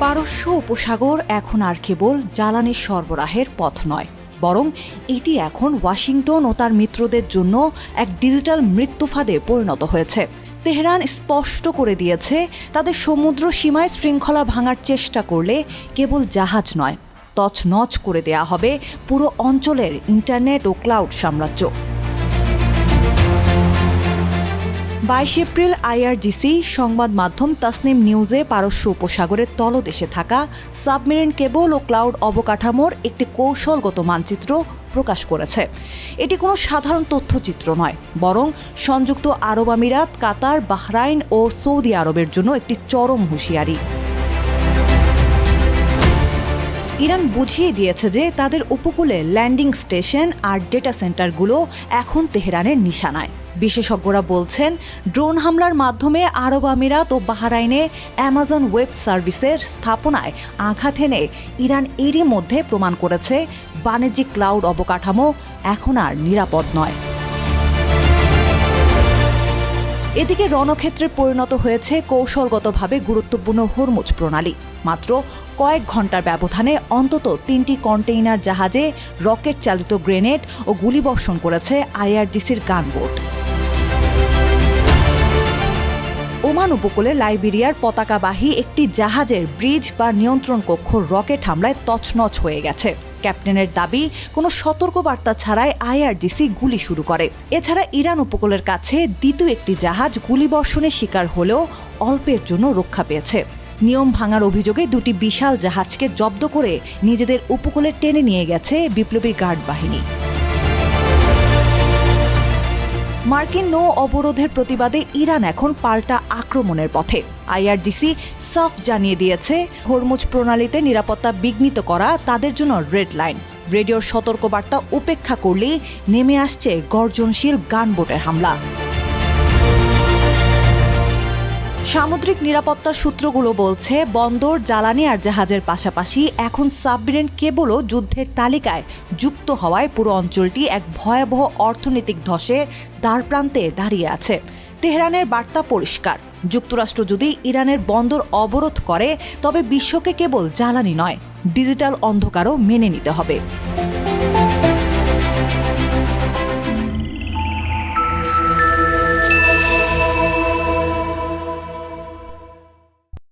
পারস্য উপসাগর এখন আর কেবল জ্বালানি সরবরাহের পথ নয়, বরং এটি এখন ওয়াশিংটন ও তার মিত্রদের জন্য এক ডিজিটাল মৃত্যুফাঁদে পরিণত হয়েছে। তেহরান স্পষ্ট করে দিয়েছে, তাদের সমুদ্র সীমায় শৃঙ্খলা ভাঙার চেষ্টা করলে কেবল জাহাজ নয়, তছনছ করে দেয়া হবে পুরো অঞ্চলের ইন্টারনেট ও ক্লাউড সাম্রাজ্য। 22 এপ্রিল আইআরজিসি সংবাদ মাধ্যম তাসনিম নিউজে পারস্য উপসাগরের তলদেশে থাকা সাবমেরিন কেবল ও ক্লাউড অবকাঠামোর একটি কৌশলগত মানচিত্র প্রকাশ করেছে। এটি কোনো সাধারণ তথ্যচিত্র নয়, বরং সংযুক্ত আরব আমিরাত, কাতার, বাহরাইন ও সৌদি আরবের জন্য একটি চরম হুঁশিয়ারি। ইরান বুঝিয়ে দিয়েছে যে তাদের উপকূলে ল্যান্ডিং স্টেশন আর ডেটা সেন্টারগুলো এখন তেহরানের নিশানায়। বিশেষজ্ঞরা বলছেন, ড্রোন হামলার মাধ্যমে আরব আমিরাত ও বাহরাইনে অ্যামাজন ওয়েব সার্ভিসের স্থাপনায় আঘাত এনে ইরান এরই মধ্যে প্রমাণ করেছে বাণিজ্যিক ক্লাউড অবকাঠামো এখন আর নিরাপদ নয়। এদিকে রণক্ষেত্রে পরিণত হয়েছে কৌশলগতভাবে গুরুত্বপূর্ণ হরমুজ প্রণালী। মাত্র কয়েক ঘন্টার ব্যবধানে অন্তত 3টি কন্টেইনার জাহাজে রকেট চালিত গ্রেনেড ও গুলিবর্ষণ করেছে আইআরজিসির গানবোট। ওমান উপকূলে লাইবেরিয়ার পতাকাবাহী একটি জাহাজের ব্রিজ বা নিয়ন্ত্রণ কক্ষ রকেট হামলায় তছনছ হয়ে গেছে। ক্যাপ্টেনের দাবি, কোনো সতর্কবার্তা ছাড়াই আইআরজিসি গুলি শুরু করে। এছাড়া ইরান উপকূলের কাছে দ্বিতীয় একটি জাহাজ গুলিবর্ষণের শিকার হলেও অল্পের জন্য রক্ষা পেয়েছে। নিয়ম ভাঙার অভিযোগে 2টি বিশাল জাহাজকে জব্দ করে নিজেদের উপকূলে টেনে নিয়ে গেছে বিপ্লবী গার্ড বাহিনী। মার্কিন নৌ অবরোধের প্রতিবাদে ইরান এখন পাল্টা আক্রমণের পথে। আইআরজিসি সাফ জানিয়ে দিয়েছে, হরমুজ প্রণালীতে নিরাপত্তা বিঘ্নিত করা তাদের জন্য রেড লাইন। রেডিওর সতর্কবার্তা উপেক্ষা করলেই নেমে আসছে গর্জনশীল গানবোটের হামলা। সামুদ্রিক নিরাপত্তা সূত্রগুলো বলছে, বন্দর, জ্বালানি আর জাহাজের পাশাপাশি এখন সাবমেরিন কেবলও যুদ্ধের তালিকায় যুক্ত হওয়ায় পুরো অঞ্চলটি এক ভয়াবহ অর্থনৈতিক ধসের দ্বারপ্রান্তে দাঁড়িয়ে আছে। তেহরানের বার্তা পরিষ্কার, যুক্তরাষ্ট্র যদি ইরানের বন্দর অবরোধ করে তবে বিশ্বকে কেবল জ্বালানি নয়, ডিজিটাল অন্ধকারও মেনে নিতে হবে।